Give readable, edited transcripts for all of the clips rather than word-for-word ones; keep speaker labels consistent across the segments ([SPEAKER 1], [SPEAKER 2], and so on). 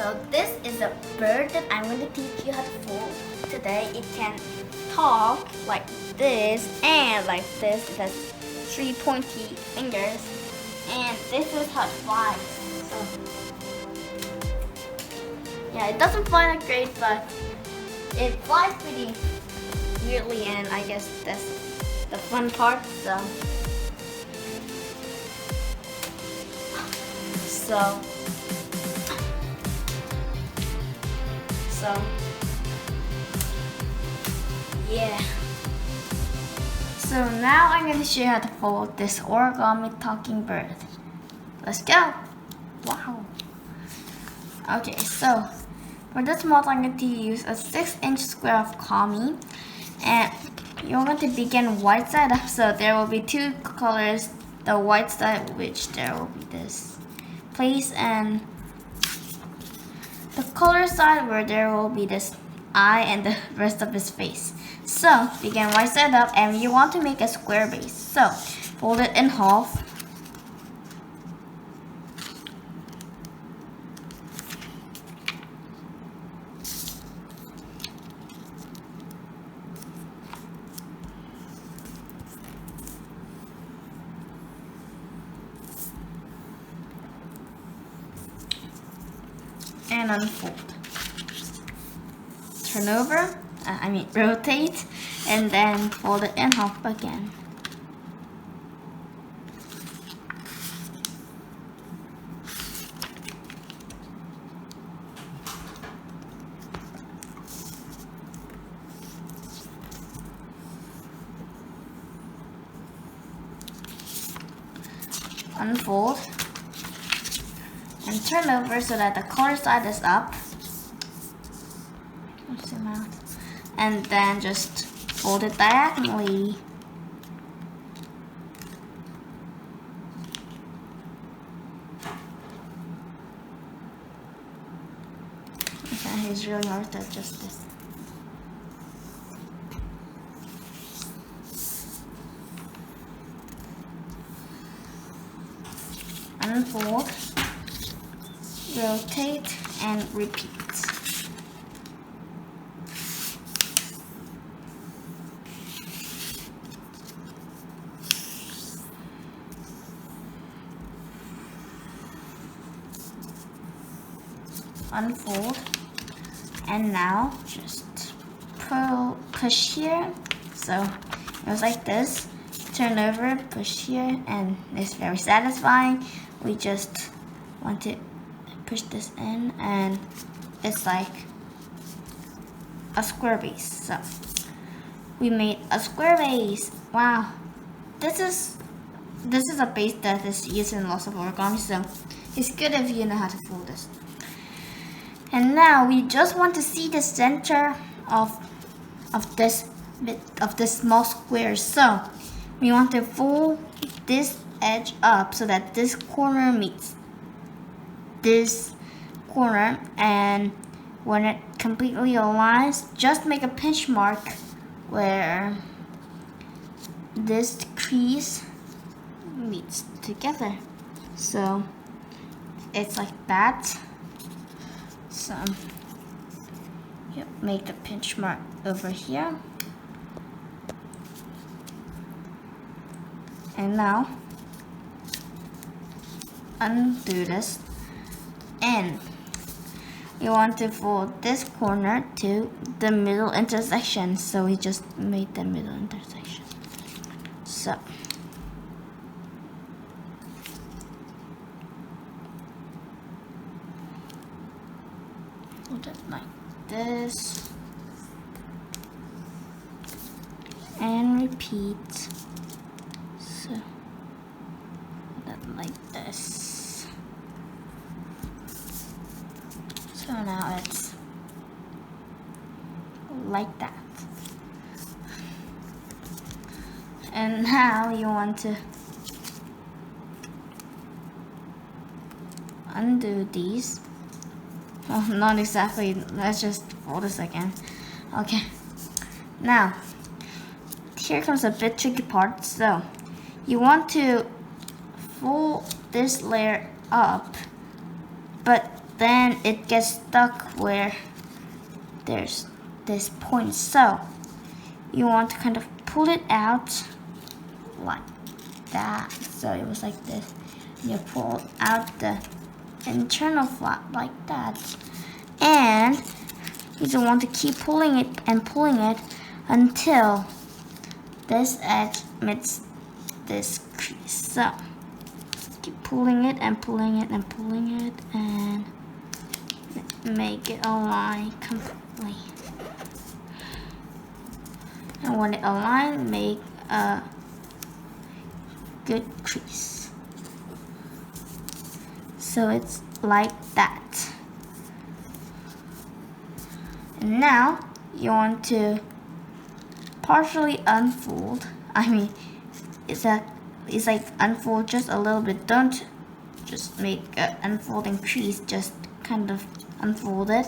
[SPEAKER 1] So this is a bird that I'm going to teach you how to fold today. It can talk like this and like this. It has 3 pointy fingers, and this is how it flies. So yeah, it doesn't fly that great, but it flies pretty weirdly, and I guess that's the fun part. So yeah. So now I'm going to show you how to fold this origami talking bird. Let's go. Wow. Okay, so for this model I'm going to use a 6-inch square of kami, and you're going to begin white side up. So there will be 2 colors, the white side, which there will be this place, and the color side where there will be this eye and the rest of his face. So begin white side up, and you want to make a square base. So fold it in half. And unfold. Turn over, rotate, and then fold it in half again. Unfold and turn over so that the color side is up. Zoom out. And then just fold it diagonally. Okay, it's really hard to adjust this. Unfold, rotate, and repeat. Unfold, and now just push here. So it was like this. Turn over, push here, and it's very satisfying. We just want to push this in, and it's like a square base. So we made a square base. Wow, this is a base that is used in lots of origami, so it's good if you know how to fold this. And now we just want to see the center of this small square. So we want to fold this edge up so that this corner meets this corner, and when it completely aligns, just make a pinch mark where this crease meets together. So it's like that. So you make a pinch mark over here, and now undo this, and you want to fold this corner to the middle intersection. So we just made the middle intersection. So hold it like this and repeat. So hold it like this. So now it's like that. And now you want to undo these. Well, not exactly. Let's just fold this again. Okay. Now, here comes a bit tricky part. So, you want to fold this layer up, but then it gets stuck where there's this point. So you want to kind of pull it out like that. So it was like this. You pull out the internal flap like that, and you just want to keep pulling it and pulling it until this edge meets this crease. So keep pulling it and pulling it and pulling it and make it align completely. And when it aligns, make a good crease. So it's like that. And now you want to partially unfold. It's like unfold just a little bit. Don't just make an unfolding crease, just kind of unfold it.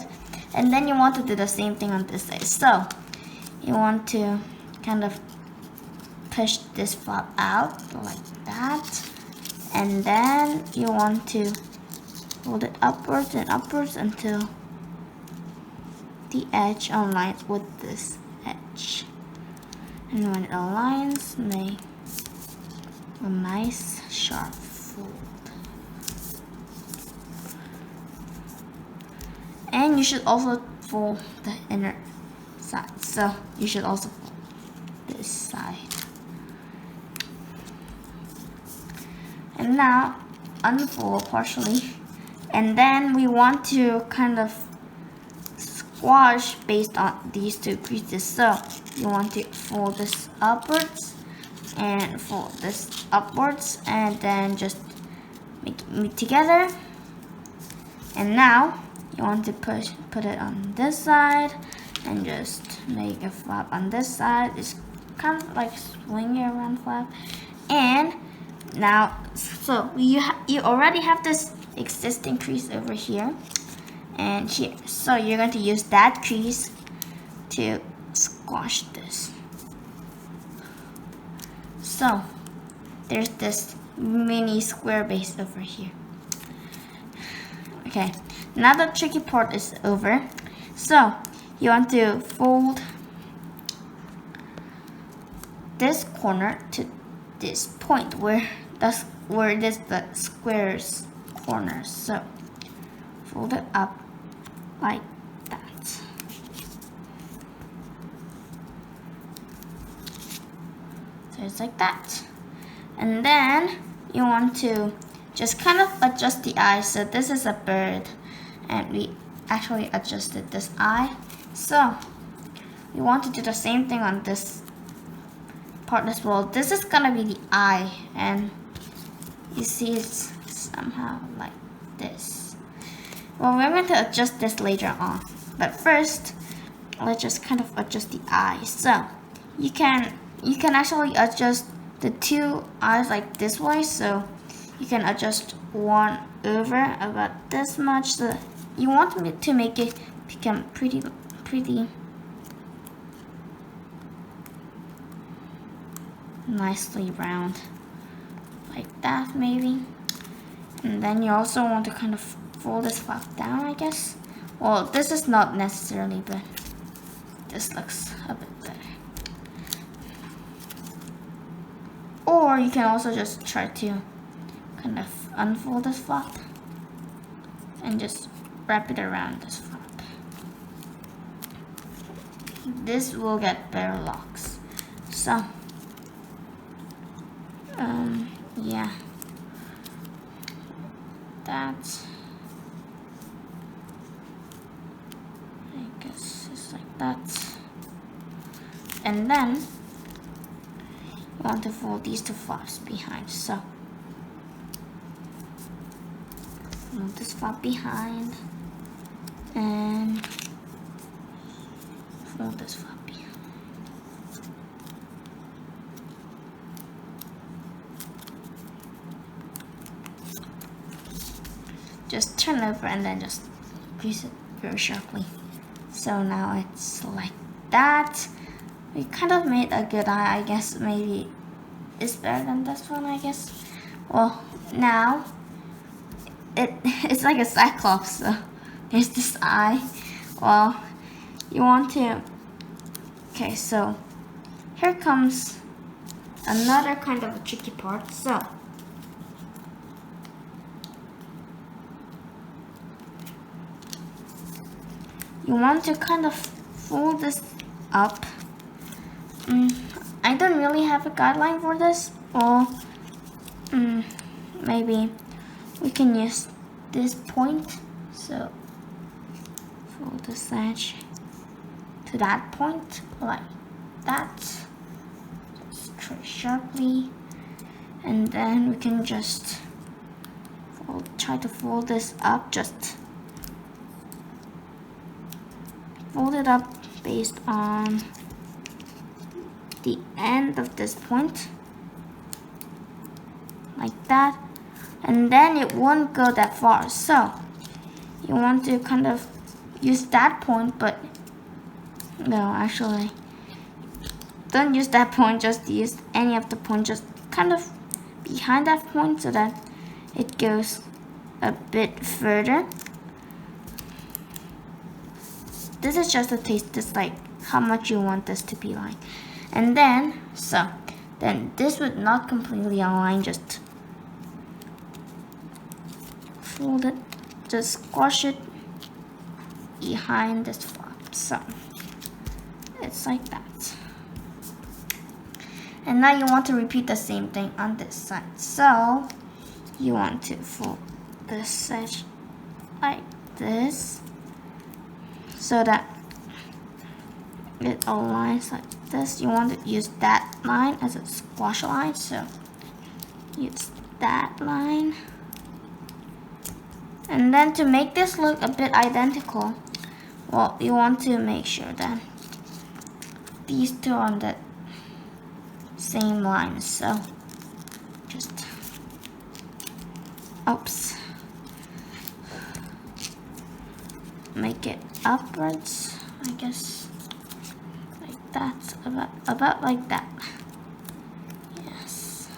[SPEAKER 1] And then you want to do the same thing on this side. So you want to kind of push this flap out like that. And then you want to hold it upwards and upwards until the edge aligns with this edge. And when it aligns, make a nice sharp fold. And you should also fold the inner side. So you should also fold this side. And now unfold partially. And then we want to kind of squash based on these two creases. So you want to fold this upwards and fold this upwards and then just make it meet together. And now you want to put it on this side and just make a flap on this side. It's kind of like swing it around flap. And now, so you already have this existing crease over here and here. So you're going to use that crease to squash this. So there's this mini square base over here. Okay, now the tricky part is over. So you want to fold this corner to this point where it is the square's corner. So fold it up like that. So it's like that. And then you want to just kind of adjust the eye. So this is a bird and we actually adjusted this eye. So we want to do the same thing on this part as well. This is gonna be the eye, and you see it's somehow like this. Well, we're going to adjust this later on, but first let's just kind of adjust the eyes. So you can actually adjust the two eyes like this way. So you can adjust one over about this much. So you want to make it become pretty nicely round like that maybe. And then you also want to kind of fold this flap down, I guess. Well, this is not necessarily, but this looks a bit better. Or you can also just try to kind of unfold this flap and just wrap it around this flap. This will get better locks. So yeah, that's, I guess it's like that. And then you want to fold these two flaps behind. So fold this flap behind and fold this flap behind. Just turn over and then just grease it very sharply. So now it's like that. We kind of made a good eye. I guess maybe it's better than this one, I guess. Well, now it's like a cyclops. So there's this eye. Well, you want to. Okay, so here comes another kind of a tricky part. So you want to kind of fold this up. I don't really have a guideline for this. Well, maybe we can use this point. So fold this edge to that point like that. Just trace sharply, and then we can just try to fold this up. Just fold it up based on the end of this point like that, and then it won't go that far. So you want to kind of use that point, but no, actually don't use that point, just use any of the point, just kind of behind that point so that it goes a bit further. This is just a taste, just like how much you want this to be like. And then, then this would not completely align, just fold it, just squash it behind this flap. So it's like that. And now you want to repeat the same thing on this side. So you want to fold this edge like this so that it aligns like this. You want to use that line as a squash line, so use that line. And then to make this look a bit identical, well, you want to make sure that these two are on the same line. So just, oops, make it upwards, I guess, like that, about like that. Yes.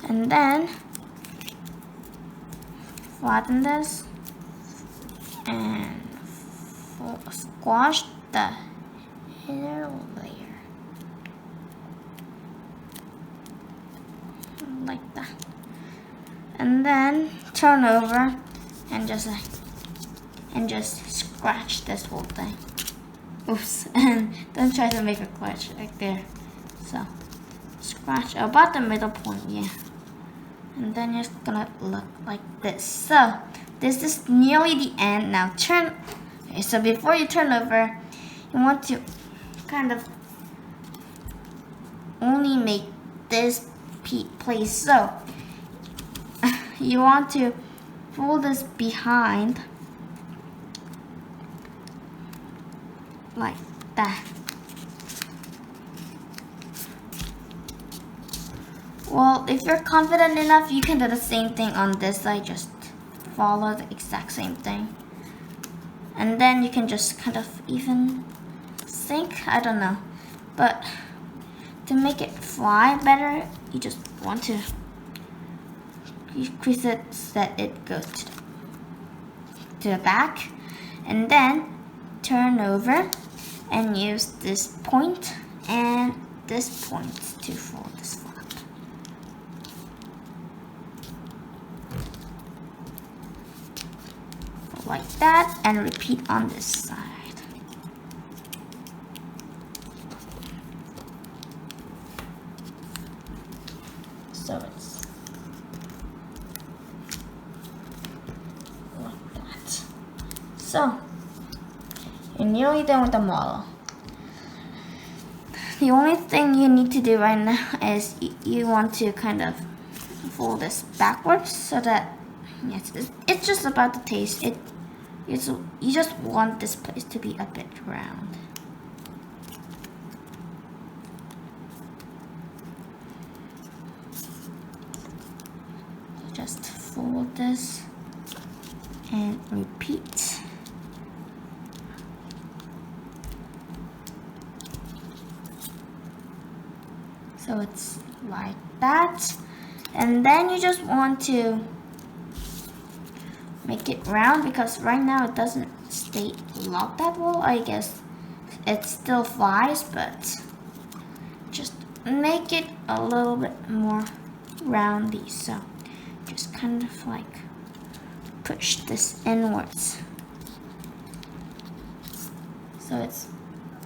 [SPEAKER 1] And then flatten this and squash the inner layer like that, and then turn over and just scratch this whole thing. Oops, and don't try to make a clutch like there. So scratch about the middle point, yeah. And then it's gonna look like this. So this is nearly the end. Now turn. Okay, so before you turn over, you want to kind of only make this place. So you want to fold this behind like that. Well, if you're confident enough, you can do the same thing on this side. Just follow the exact same thing. And then you can just kind of even sync, I don't know. But to make it fly better, you just want to increase it so that it goes to the back. And then turn over and use this point and this point to fold this flap. Like that, and repeat on this side. So it's like that. So you're nearly done with the model. The only thing you need to do right now is you want to kind of fold this backwards so that, yes, it's just about the taste. You just want this place to be a bit round. Just fold this and repeat. So it's like that. And then you just want to make it round because right now it doesn't stay locked that well. I guess it still flies, but just make it a little bit more roundy. So just kind of like push this inwards. So it's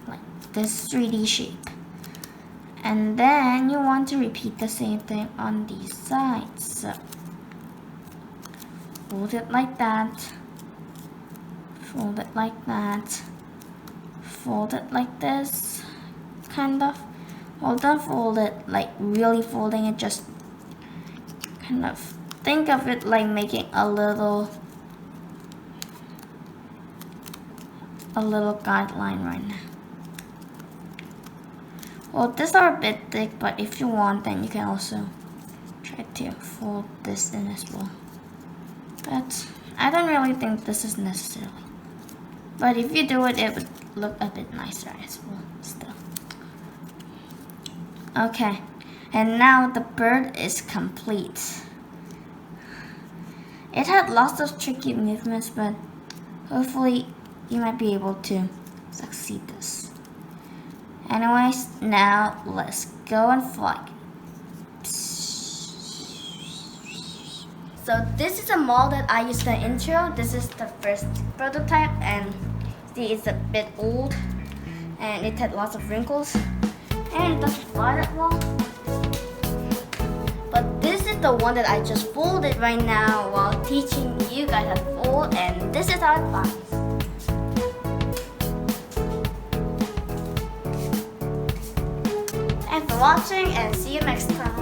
[SPEAKER 1] like this 3D shape. And then you want to repeat the same thing on these sides. So fold it like that. Fold it like that. Fold it like this. Kind of. Well, don't fold it like really folding it, just kind of think of it like making a little guideline right now. Well, these are a bit thick, but if you want, then you can also try to fold this in as well. But I don't really think this is necessary. But if you do it, it would look a bit nicer as well still. Okay, and now the bird is complete. It had lots of tricky movements, but hopefully you might be able to succeed this. Anyways, now let's go and fly. So this is a model that I used in the intro. This is the first prototype, and see, it's a bit old and it had lots of wrinkles and it doesn't fly that well. But this is the one that I just folded right now while teaching you guys how to fold, and this is how it flies. Thanks for watching and see you next time.